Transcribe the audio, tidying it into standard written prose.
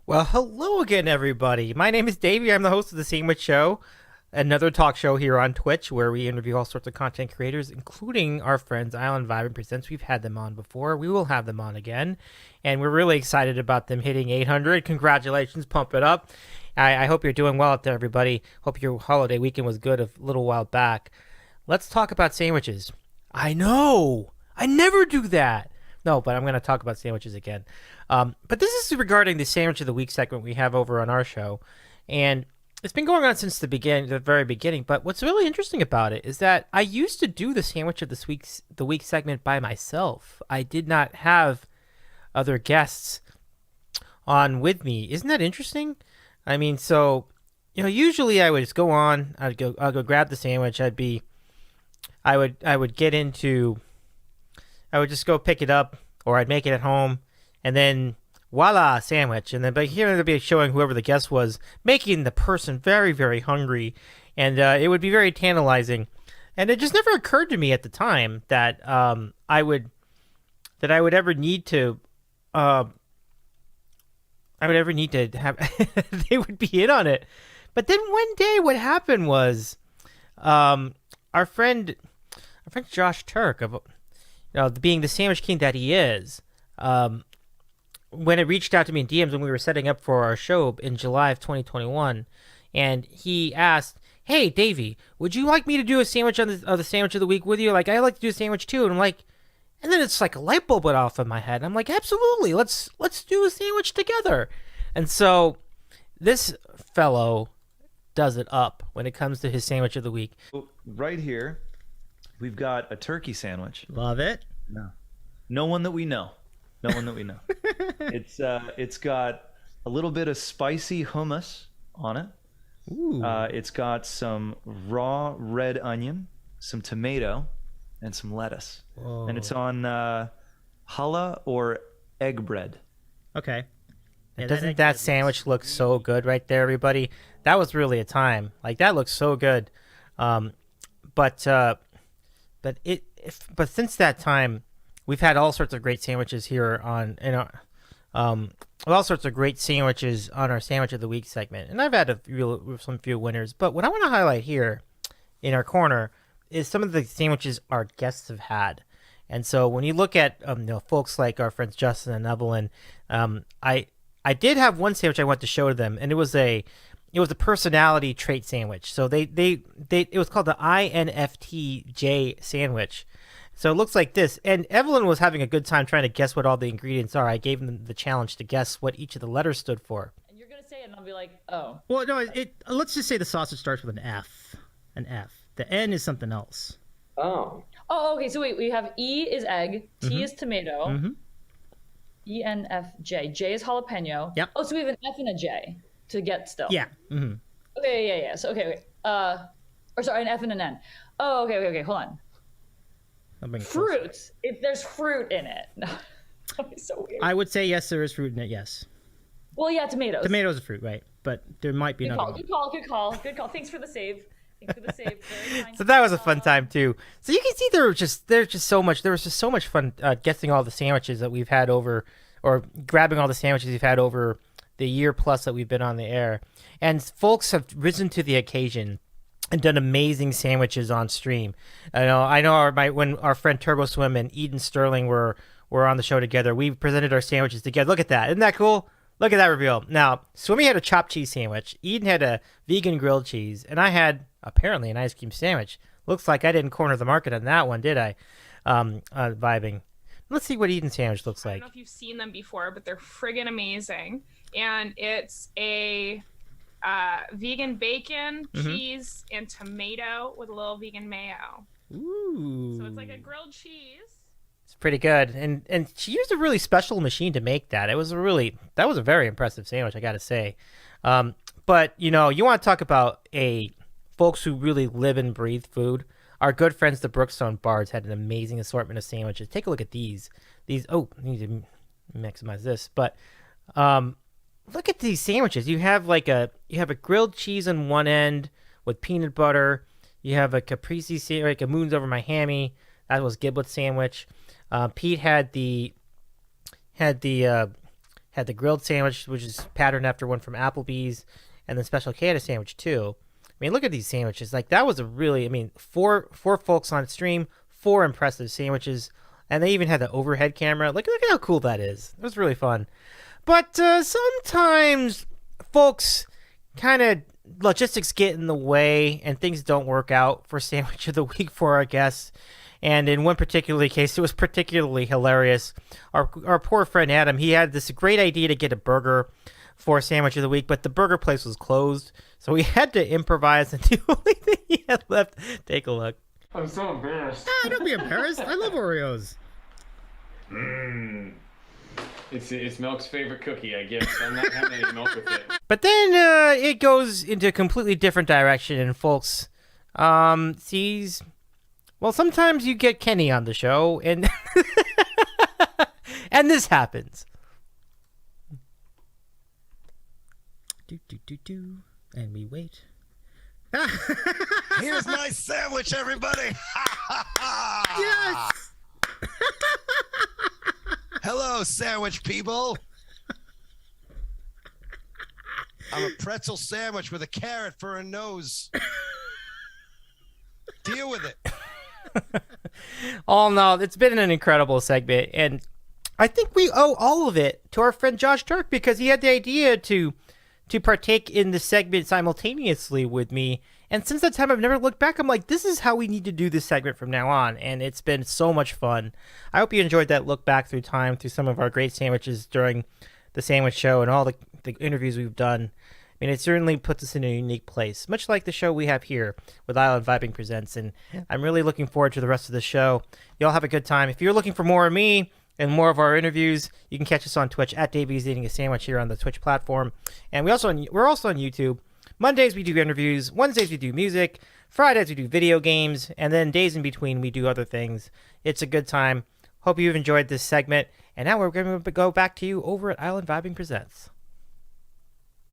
Well, hello again, everybody. My name is Davey. I'm the host of The Sandwich Show, another talk show here on Twitch where we interview all sorts of content creators, including our friends Island Vibe and Presents. We've had them on before. We will have them on again. And we're really excited about them hitting 800. Congratulations. Pump it up. I hope you're doing well out there, everybody. Hope your holiday weekend was good a little while back. Let's talk about sandwiches. I know. I never do that. No, but I'm going to talk about sandwiches again. But this is regarding the Sandwich of the Week segment we have over on our show. And it's been going on since the very beginning. But what's really interesting about it is that I used to do the Sandwich of the Week segment by myself. I did not have other guests on with me. Isn't that interesting? I mean, so, usually I would just go on, I'll go grab the sandwich. I would get into I would just go pick it up, or I'd make it at home, and then voila, sandwich. And then, but here they'd be showing whoever the guest was, making the person very, very hungry, and it would be very tantalizing. And it just never occurred to me at the time that I would ever need to, have they would be in on it. But then one day, what happened was, our friend Josh Turk of being the sandwich king that he is, when it reached out to me in DMs when we were setting up for our show in July of 2021, and he asked, "Hey, Davey, would you like me to do a sandwich on the Sandwich of the Week with you? Like, I like to do a sandwich too." And I'm like, and then it's like a light bulb went off in my head. I'm like, absolutely, let's do a sandwich together. And so this fellow does it up when it comes to his Sandwich of the Week. Right here, we've got a turkey sandwich. Love it. No one that we know. No one that we know. It's got a little bit of spicy hummus on it. Ooh. It's got some raw red onion, some tomato, and some lettuce. Whoa. And it's on challah or egg bread. Okay. Yeah, doesn't that sandwich look so good right there, everybody? That was really a time. Like, that looks so good. But since that time, we've had all sorts of great sandwiches here on, all sorts of great sandwiches on our Sandwich of the Week segment. And I've had some few winners. But what I want to highlight here in our corner is some of the sandwiches our guests have had. And so when you look at folks like our friends Justin and Evelyn, I did have one sandwich I wanted to show to them, and it was a personality trait sandwich. So it was called the INFTJ sandwich. So it looks like this. And Evelyn was having a good time trying to guess what all the ingredients are. I gave them the challenge to guess what each of the letters stood for. And you're gonna say it, and I'll be like, oh. Well, no, let's just say the sausage starts with an F. An F. The N is something else. Oh, okay. So wait, we have E is egg, T is tomato, ENFJ. J is jalapeno. Yep. Oh, so we have an F and a J to get still. Yeah. Mm-hmm. Okay, yeah. So okay. Or sorry, an F and an N. Oh, okay. Hold on. Fruit. If there's fruit in it. No. That'd be so weird. I would say yes, there is fruit in it, yes. Well, yeah, tomatoes. Tomatoes are fruit, right. But there might be another one. Good call. Thanks for the save. Very kind. So that was a fun time too. So you can see there was just so much fun guessing all the sandwiches that we've had over, or grabbing all the sandwiches we've had over the year plus that we've been on the air. And folks have risen to the occasion and done amazing sandwiches on stream. I know when our friend Turbo Swim and Eden Sterling were on the show together, we presented our sandwiches together. Look at that. Isn't that cool? Look at that reveal. Now, Swimmy had a chopped cheese sandwich. Eden had a vegan grilled cheese. And I had, apparently, an ice cream sandwich. Looks like I didn't corner the market on that one, did I? Vibing. Let's see what Eden's sandwich looks like. I don't know if you've seen them before, but they're friggin' amazing. And it's a vegan bacon, cheese, and tomato with a little vegan mayo. Ooh. So it's like a grilled cheese. It's pretty good. And she used a really special machine to make that. That was a very impressive sandwich, I got to say. But, you want to talk about folks who really live and breathe food. Our good friends, the Brookstone Bards, had an amazing assortment of sandwiches. Take a look at these. I need to maximize this. But look at these sandwiches. You have a grilled cheese on one end with peanut butter. You have a caprese sandwich, like a moons over my hammy. That was Giblet sandwich. Pete had the had the grilled sandwich, which is patterned after one from Applebee's, and the special Canada sandwich too. I mean, look at these sandwiches. Like, that was a really, I mean, four folks on stream, 4 impressive sandwiches, and they even had the overhead camera. Look at how cool that is. It was really fun. But sometimes folks kind of logistics get in the way and things don't work out for Sandwich of the Week for our guests. And in one particular case, it was particularly hilarious. Our poor friend Adam, he had this great idea to get a burger for Sandwich of the Week, but the burger place was closed. So he had to improvise, and the only thing he had left, take a look. I'm so embarrassed. Ah, don't be embarrassed. I love Oreos. It's Milk's favorite cookie, I guess. I'm not having any milk with it. But then it goes into a completely different direction, and folks sees... Well, sometimes you get Kenny on the show, and and this happens. And we wait. Here's my sandwich, everybody. Yes. Hello, sandwich people. I'm a pretzel sandwich with a carrot for a nose. Deal with it. Oh, no, it's been an incredible segment, and I think we owe all of it to our friend Josh Turk, because he had the idea to partake in the segment simultaneously with me. And since that time, I've never looked back. I'm like, this is how we need to do this segment from now on. And it's been so much fun. I hope you enjoyed that look back through time, through some of our great sandwiches during the sandwich show and all the interviews we've done. I mean, it certainly puts us in a unique place, much like the show we have here with Island Vibing Presents. And I'm really looking forward to the rest of the show. Y'all have a good time. If you're looking for more of me and more of our interviews, you can catch us on Twitch at Davies Eating a Sandwich here on the Twitch platform. And we're also on YouTube. Mondays we do interviews, Wednesdays we do music, Fridays we do video games, and then days in between we do other things. It's a good time. Hope you've enjoyed this segment. And now we're going to go back to you over at Island Vibing Presents.